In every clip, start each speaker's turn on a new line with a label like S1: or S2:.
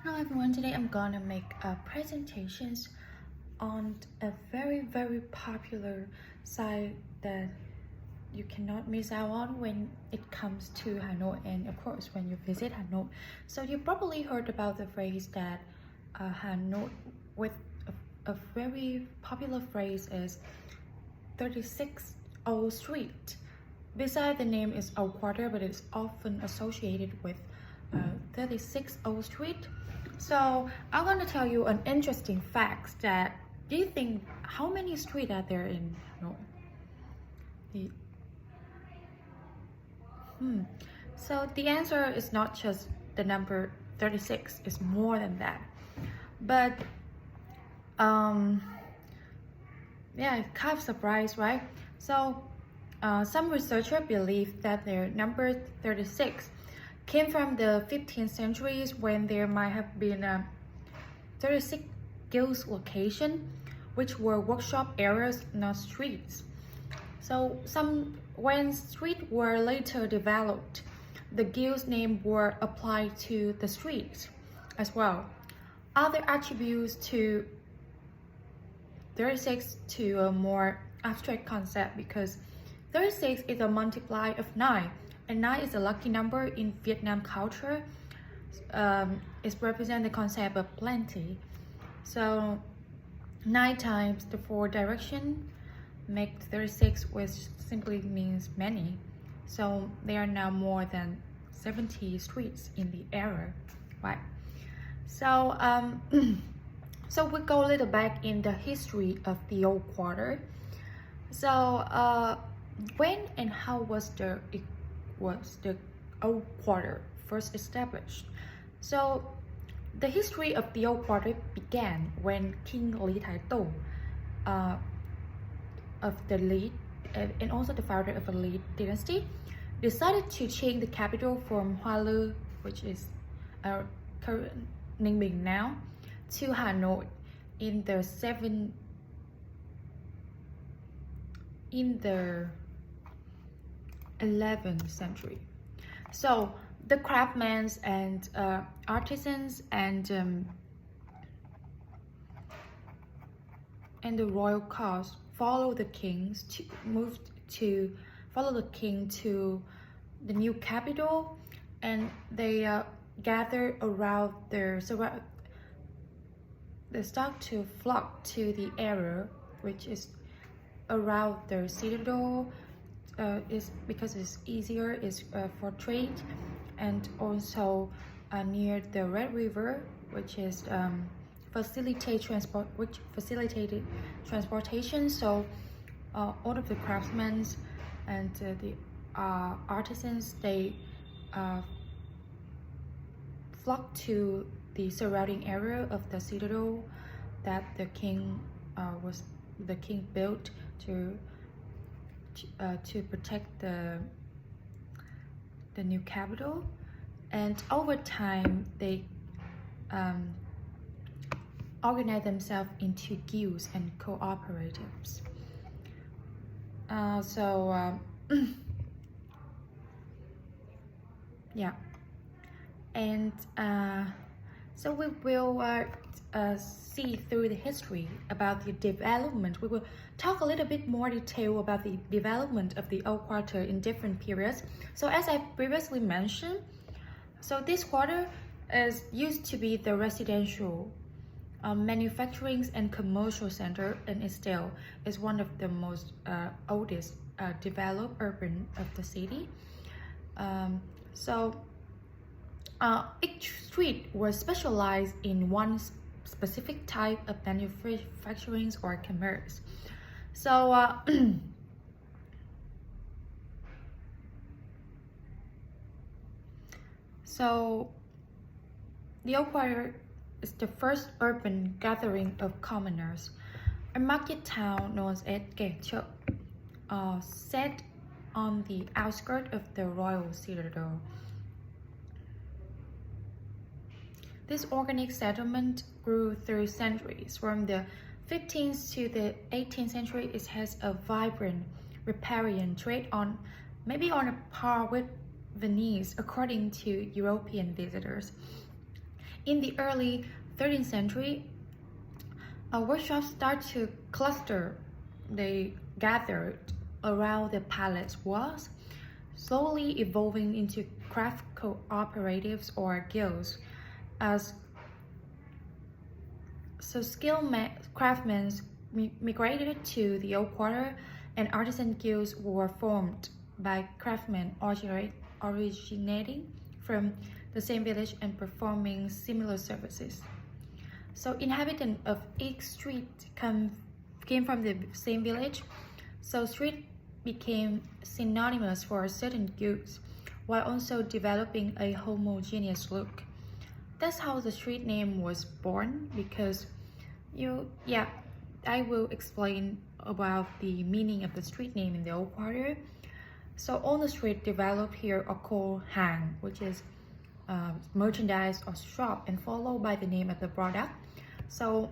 S1: Hello everyone, today I'm gonna make presentations on a very popular site that you cannot miss out on when it comes to Hanoi and of course when you visit Hanoi. So you probably heard about the phrase that Hanoi with a very popular phrase is 36 Old Street. Besides the name is Old Quarter, but it's often associated with 36 Old Street. So I'm going to tell you an interesting fact that do you think how many streets are there in Hanoi? The, So the answer is not just the number 36, it's more than that. But yeah, kind of surprised, right? So some researchers believe that the number 36 came from the 15th centuries when there might have been 36 guilds locations, which were workshop areas, not streets. So when streets were later developed, the guild's name were applied to the streets as well. Other attributes to 36 to a more abstract concept because 36 is a multiply of 9 and 9 is a lucky number in Vietnam culture. It represents the concept of plenty. So 9 times the 4 direction make 36, which simply means many. So there are now more than 70 streets in the area, right? So so we go a little back in the history of the Old Quarter. So when and how was the Old Quarter first established? So the history of the Old Quarter began when King Lý Thái Tổ of the Lý and also the founder of the Lý dynasty decided to change the capital from Hoa Lư, which is current Ninh Bình now, to Hanoi in the 11th century. So the craftsmen and artisans and the royal court follow the king to the new capital, and they gather around they start to flock to the area which is around the citadel. Is because it's easier, is for trade, and also near the Red River, which is facilitated transportation. So all of the craftsmen and the artisans, they flock to the surrounding area of the citadel that the king built to protect the new capital. And over time they organize themselves into guilds and cooperatives. Yeah, and so we will see through the history about the development. We will talk a little bit more detail about the development of the Old Quarter in different periods. So as I previously mentioned, so this quarter used to be the residential, manufacturing and commercial center, and it still is one of the most oldest developed urban of the city. Each street was specialized in one specific type of manufacturing or commerce. So so the Old Quarter is the first urban gathering of commoners. A market town known as Kẻ Chợ, set on the outskirts of the royal citadel. This organic settlement grew through centuries. From the 15th to the 18th century, it has a vibrant riparian trade maybe on a par with Venice, according to European visitors. In the early 13th century, workshops started to cluster. They gathered around the palace walls, slowly evolving into craft cooperatives or guilds. As so skilled craftsmen migrated to the old quarter, and artisan guilds were formed by craftsmen originating from the same village and performing similar services. So inhabitants of each street came from the same village, so street became synonymous for certain guilds, while also developing a homogeneous look. That's how the street name was born, because I will explain about the meaning of the street name in the old quarter. So on the street developed here are called hang, which is merchandise or shop, and followed by the name of the product. So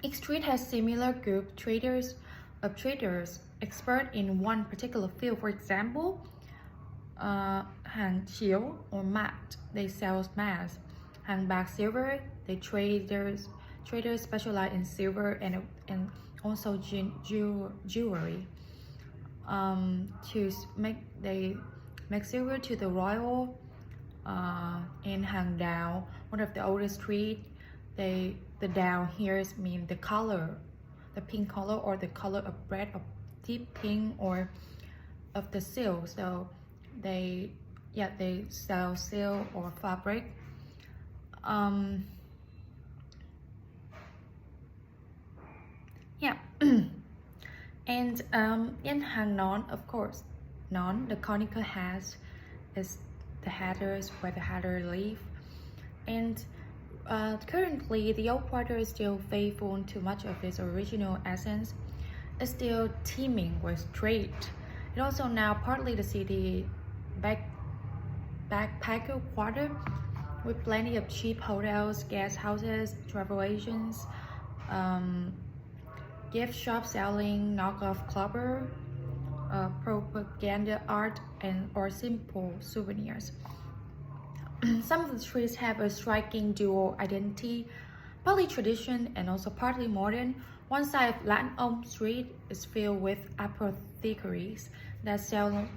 S1: each street has similar group traders expert in one particular field. For example, Hàng Chiếu or mat, they sell mats. Hàng Bạc silver, they traders specialize in silver and also jewelry. They make silver to the royal. In Hàng Đào, one of the oldest street, the đào here mean the color, the pink color, or the color of red, of deep pink, or of the silk. So they sell silk or fabric. And in Hàng Nón, of course, nón, the conical hat, is the hatters where the hatter live. And currently, the old quarter is still faithful to much of its original essence. It's still teeming with trade. It also now partly the city backpacker quarter, with plenty of cheap hotels, guest houses, travel agents, gift shops selling knockoff clubber, propaganda art, or simple souvenirs. Some of the streets have a striking dual identity, partly tradition and also partly modern. One side of Lan Ông Street is filled with apothecaries that sell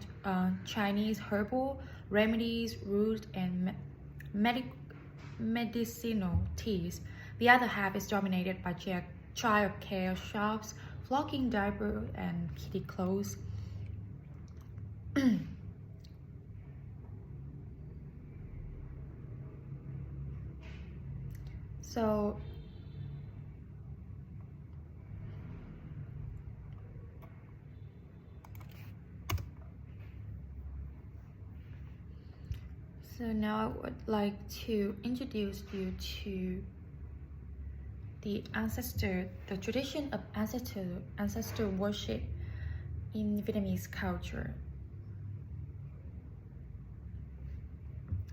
S1: Chinese herbal remedies, roots, and medicinal teas. The other half is dominated by child care shops, flocking diapers and kitty clothes. So now I would like to introduce you to the tradition of ancestor worship in Vietnamese culture.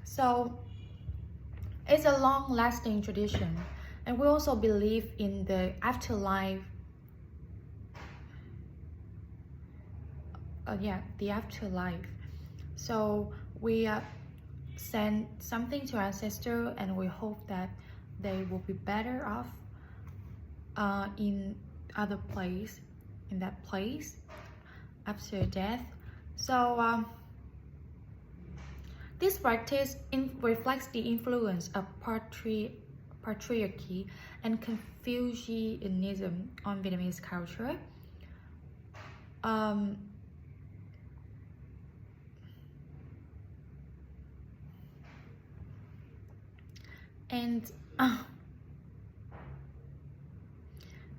S1: So it's a long-lasting tradition, and we also believe in the afterlife. The afterlife. So we send something to our ancestor, and we hope that they will be better off in that place after death. So this practice reflects the influence of patriarchy and Confucianism on Vietnamese culture.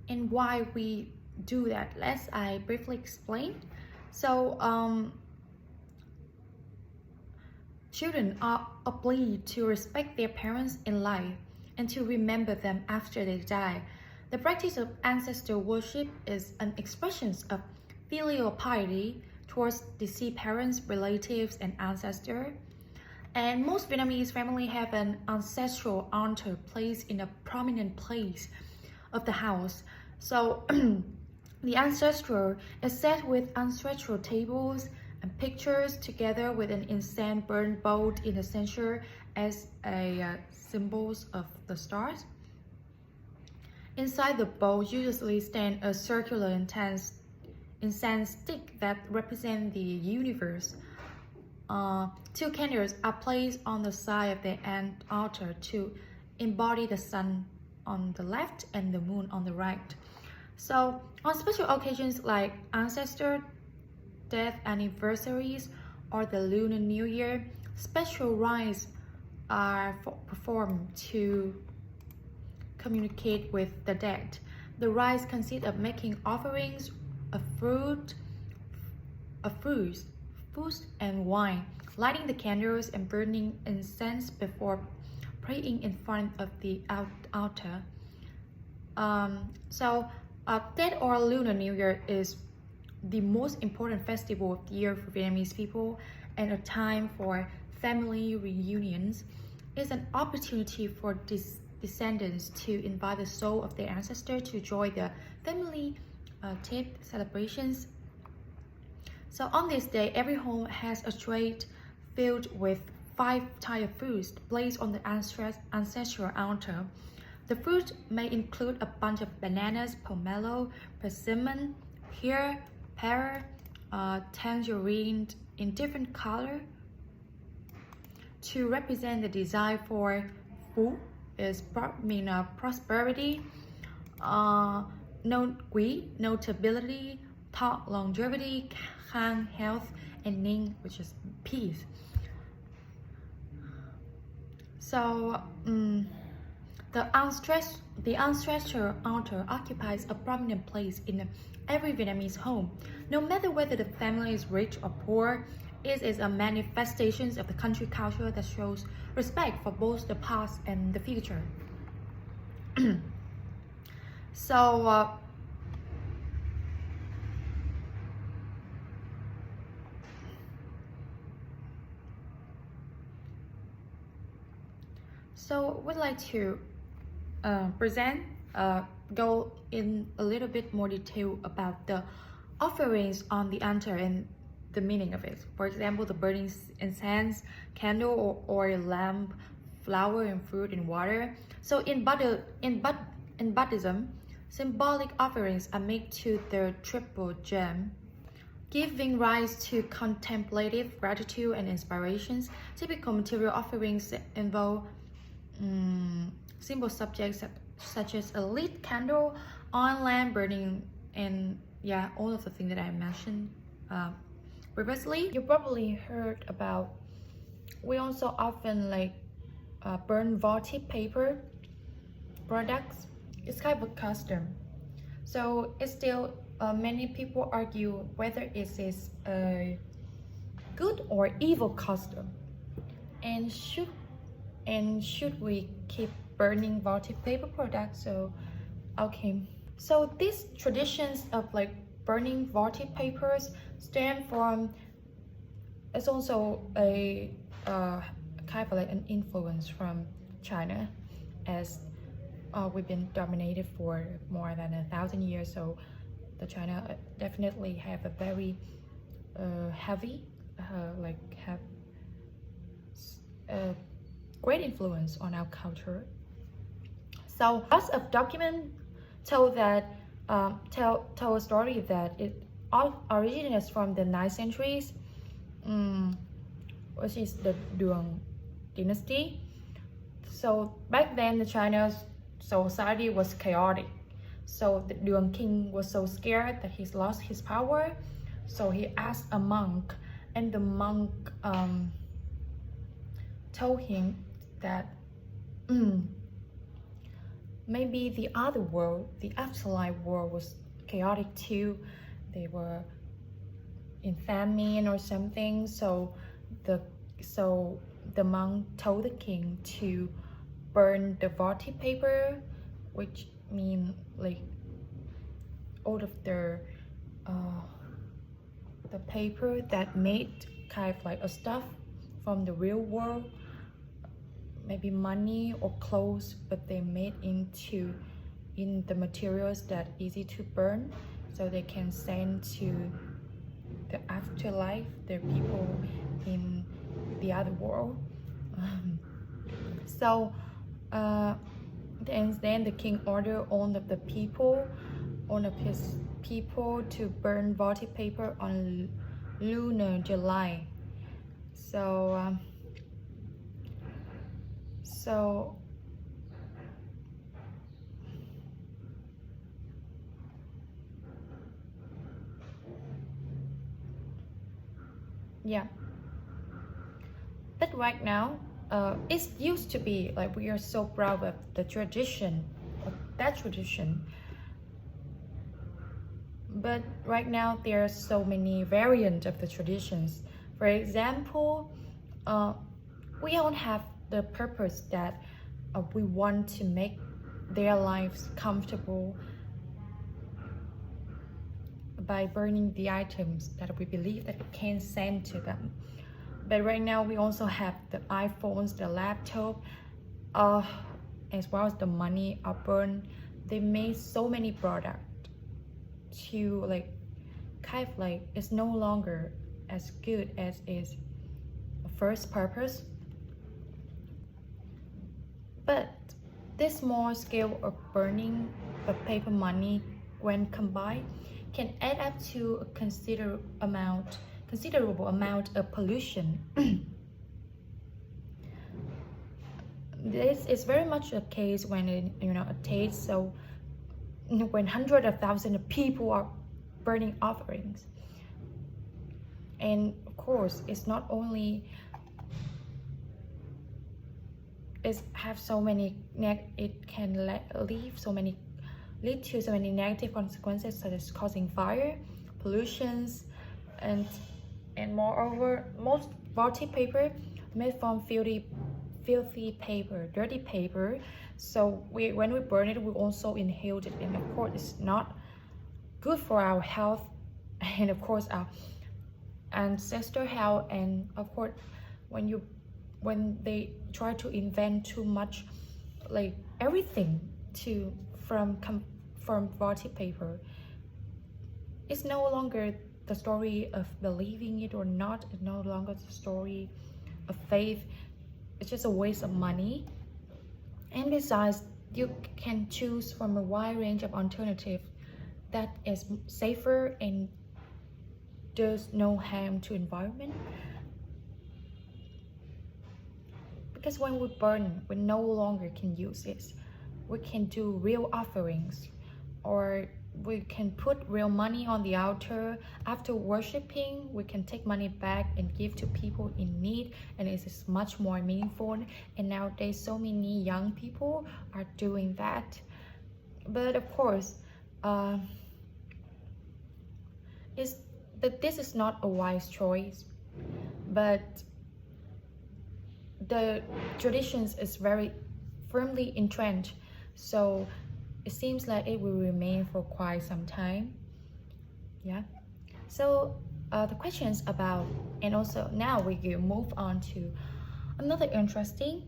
S1: And why we do that, I briefly explain. So children are obliged to respect their parents in life and to remember them after they die. The practice of ancestor worship is an expression of filial piety towards deceased parents, relatives, and ancestors. And most Vietnamese families have an ancestral altar placed in a prominent place of the house. So the ancestral is set with ancestral tables and pictures, together with an incense burn both in the center as a symbols of the stars. Inside the bowl usually stand a circular incense stick that represent the universe. Two candles are placed on the side of the end altar to embody the sun on the left and the moon on the right. So on special occasions like ancestor death anniversaries or the Lunar New Year, special rites are performed to communicate with the dead. The rites consist of making offerings of fruit, and wine, lighting the candles and burning incense before praying in front of the altar. Tet or Lunar New Year is the most important festival of the year for Vietnamese people and a time for family reunions. It's an opportunity for descendants to invite the soul of their ancestor to join the family Tet celebrations. So on this day, every home has a tray filled with 5 types of fruits placed on the ancestral altar. The fruit may include a bunch of bananas, pomelo, persimmon, pear, tangerine in different color to represent the desire for food, prosperity, notability, thought, longevity, khang, health, and ning, which is peace. So the ancestral altar occupies a prominent place in every Vietnamese home. No matter whether the family is rich or poor, it is a manifestation of the country culture that shows respect for both the past and the future. So we'd like to go in a little bit more detail about the offerings on the altar and the meaning of it. For example, the burning incense, candle or lamp, flower and fruit and water. So in Buddhism, symbolic offerings are made to the triple gem, giving rise to contemplative gratitude and inspirations. Typical material offerings involve simple subjects such as a lit candle, on lamp burning, and all of the things that I mentioned previously. You probably heard about, we also often burn votive paper products. It's kind of a custom. So it's still many people argue whether it is a good or evil custom, and should we keep burning votive paper products? So these traditions of burning votive papers stem from, it's also a kind of an influence from China, as we've been dominated for more than 1,000 years. So the China definitely have a very heavy great influence on our culture. So lots of documents tell a story that it originates from the 9th centuries, which is the Duong dynasty. So back then the China's society was chaotic. So the Duong king was so scared that he lost his power. So he asked a monk, and the monk told him that maybe the other world, the afterlife world, was chaotic too. They were in famine or something. So the monk told the king to burn the votive paper, which mean all of the paper that made kind of a stuff from the real world, maybe money or clothes, but they made in the materials that easy to burn, so they can send to the afterlife, the people in the other world. So then the king ordered all of his people to burn votive paper on lunar July. So yeah, but right now it used to be like we are so proud of the tradition, of that tradition, but right now there are so many variants of the traditions. For example, we don't have the purpose that we want to make their lives comfortable by burning the items that we believe that we can send to them. But right now we also have the iPhones, the laptop, as well as the money are burned. They made so many products to like kind of like it's no longer as good as its first purpose. But this small scale of burning of paper money when combined can add up to a considerable amount of pollution. This is very much a case when a taste so when hundreds of thousands of people are burning offerings. And of course, it's not only it have so many it can lead to so many negative consequences, such as causing fire, pollutions, and moreover, most votive paper made from filthy paper, dirty paper. So when we burn it, we also inhale it, and of course, it's not good for our health, and of course, our ancestor health. And of course, when they try to invent too much, like everything from votive paper, it's no longer the story of believing it or not. It's no longer the story of faith. It's just a waste of money. And besides, you can choose from a wide range of alternatives that is safer and does no harm to environment. Because when we burn, we no longer can use it. We can do real offerings, or we can put real money on the altar. After worshiping, we can take money back and give to people in need, and it is much more meaningful. And nowadays, so many young people are doing that. But of course, this is not a wise choice, but the traditions is very firmly entrenched, so it seems like it will remain for quite some time. Yeah, so the questions about, and also now we will move on to another interesting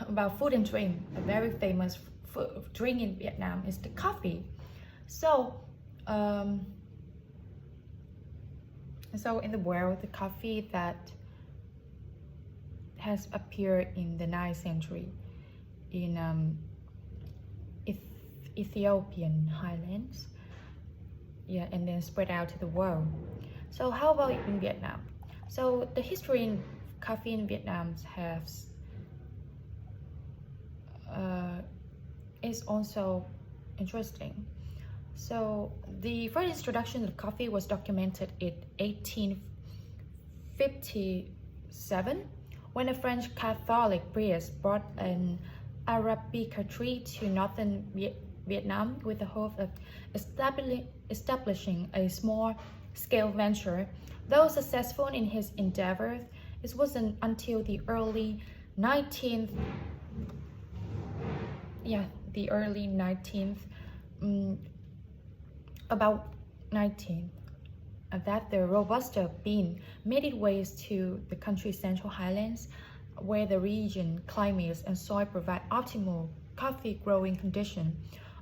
S1: about food and drink. A very famous drink in Vietnam is the coffee. So in the world, the coffee that has appeared in the 9th century in Ethiopian highlands, yeah, and then spread out to the world. So how about in Vietnam? So the history in coffee in Vietnam has is also interesting. So the first introduction of coffee was documented in 1857 when a French Catholic priest brought an Arabica tree to northern Vietnam with the hope of establishing a small-scale venture. Though successful in his endeavors, it wasn't until the early 19th, that the Robusta bean made its way to the country's central highlands, where the region, climate, and soil provide optimal coffee growing conditions.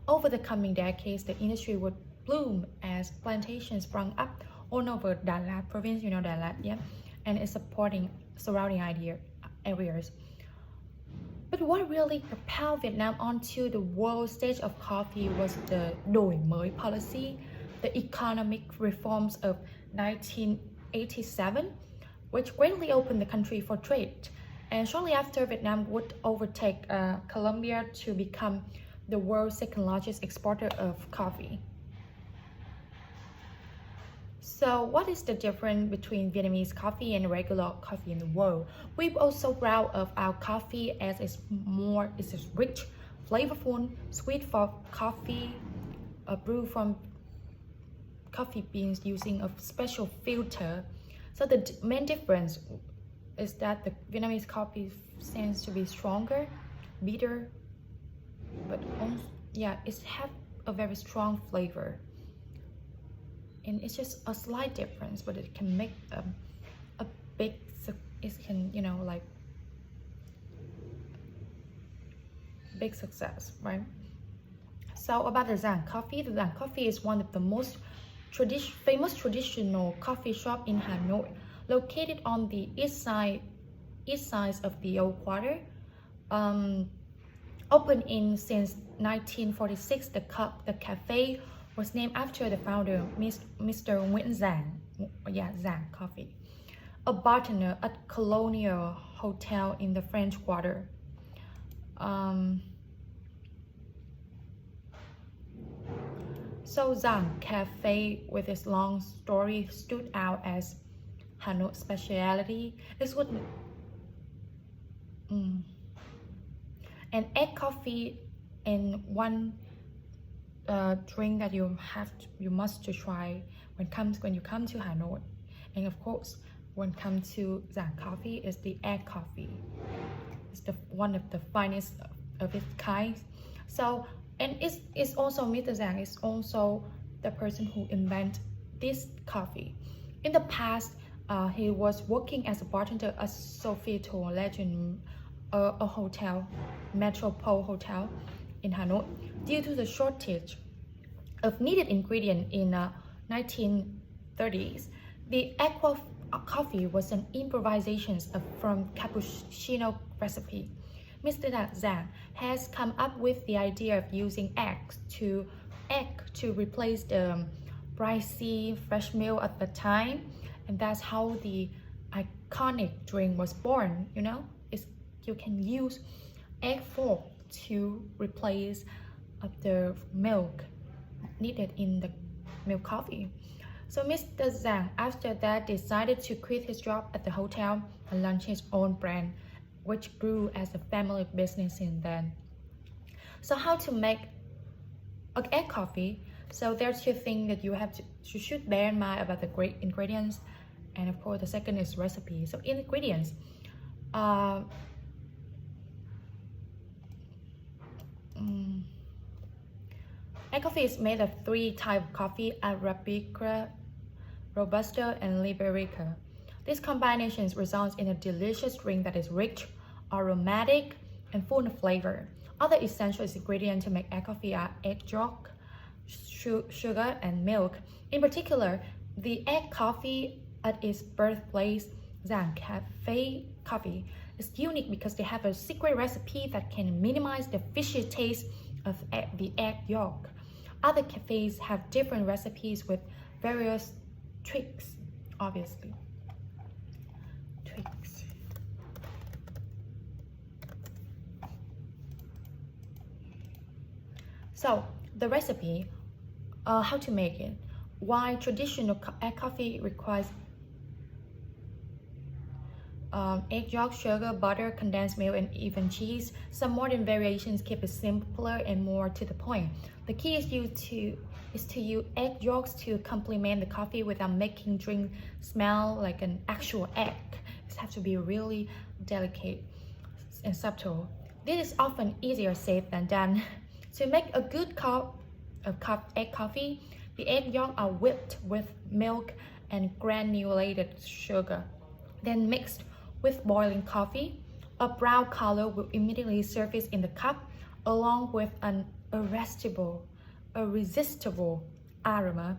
S1: Over the coming decades, the industry would bloom as plantations sprung up all over Đà Lạt province, Đà Lạt, yeah, and its surrounding areas. But what really propelled Vietnam onto the world stage of coffee was the đổi mới policy, the economic reforms of 1987, which greatly opened the country for trade. And shortly after, Vietnam would overtake Colombia to become the world's second largest exporter of coffee. So what is the difference between Vietnamese coffee and regular coffee in the world? We're also proud of our coffee as it's rich, flavorful, sweet for coffee, brewed from coffee beans using a special filter. So the main difference is that the Vietnamese coffee tends to be stronger, bitter, but also, yeah, it have a very strong flavor. And it's just a slight difference, but it can make a big, it can, you know, like big success, right? So about the Giang Coffee, the Giang Coffee is one of the most famous traditional coffee shop in Hanoi, located on the east side of the Old Quarter. Opened in since 1946, the cafe was named after the founder, Mr. Nguyễn Giang, Giang Coffee, a bartender at Colonial Hotel in the French Quarter. So Giang Cafe, with its long story, stood out as Hanoi specialty. This would an egg coffee and one drink that you must try when you come to Hanoi, and of course when it comes to Giang Coffee is the egg coffee. It's one of the finest of its kind. So, and it's also Mr. Giang is also the person who invented this coffee. In the past, he was working as a bartender at Sofitel Legend, a hotel, Metropole Hotel in Hanoi. Due to the shortage of needed ingredient in 1930s, the egg coffee was an improvisation from cappuccino recipe. Mr. Giang has come up with the idea of using egg to replace the pricey fresh milk at the time, and that's how the iconic drink was born. You know, you can use egg fork to replace the milk needed in the milk coffee. So Mr. Giang after that decided to quit his job at the hotel and launch his own brand, which grew as a family business since then. So how to make an egg coffee? So there are two things that you should bear in mind about the great ingredients, and of course the second is recipe. So ingredients. Egg coffee is made of three types of coffee: Arabica, Robusta, and Liberica. These combinations result in a delicious drink that is rich, aromatic, and full of flavor. Other essential ingredients to make egg coffee are egg yolk, sugar, and milk. In particular, the egg coffee at its birthplace, Giang Cafe Coffee, is unique because they have a secret recipe that can minimize the fishy taste of the egg yolk. Other cafes have different recipes with various tricks, obviously. Tricks. So the recipe, how to make it. Why traditional egg coffee requires egg yolk, sugar, butter, condensed milk, and even cheese. Some modern variations keep it simpler and more to the point. The key is to use egg yolks to complement the coffee without making drink smell like an actual egg. It has to be really delicate and subtle. This is often easier said than done. To make a good cup of egg coffee, the egg yolks are whipped with milk and granulated sugar, then mixed with boiling coffee. A brown color will immediately surface in the cup, along with an irresistible aroma.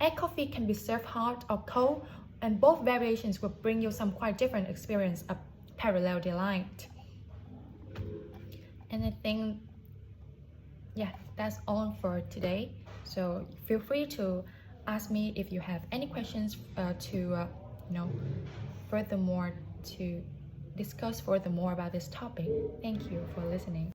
S1: Egg coffee can be served hot or cold, and both variations will bring you some quite different experience of parallel delight. And I think, yeah, that's all for today. So feel free to ask me if you have any questions furthermore to discuss furthermore about this topic. Thank you for listening.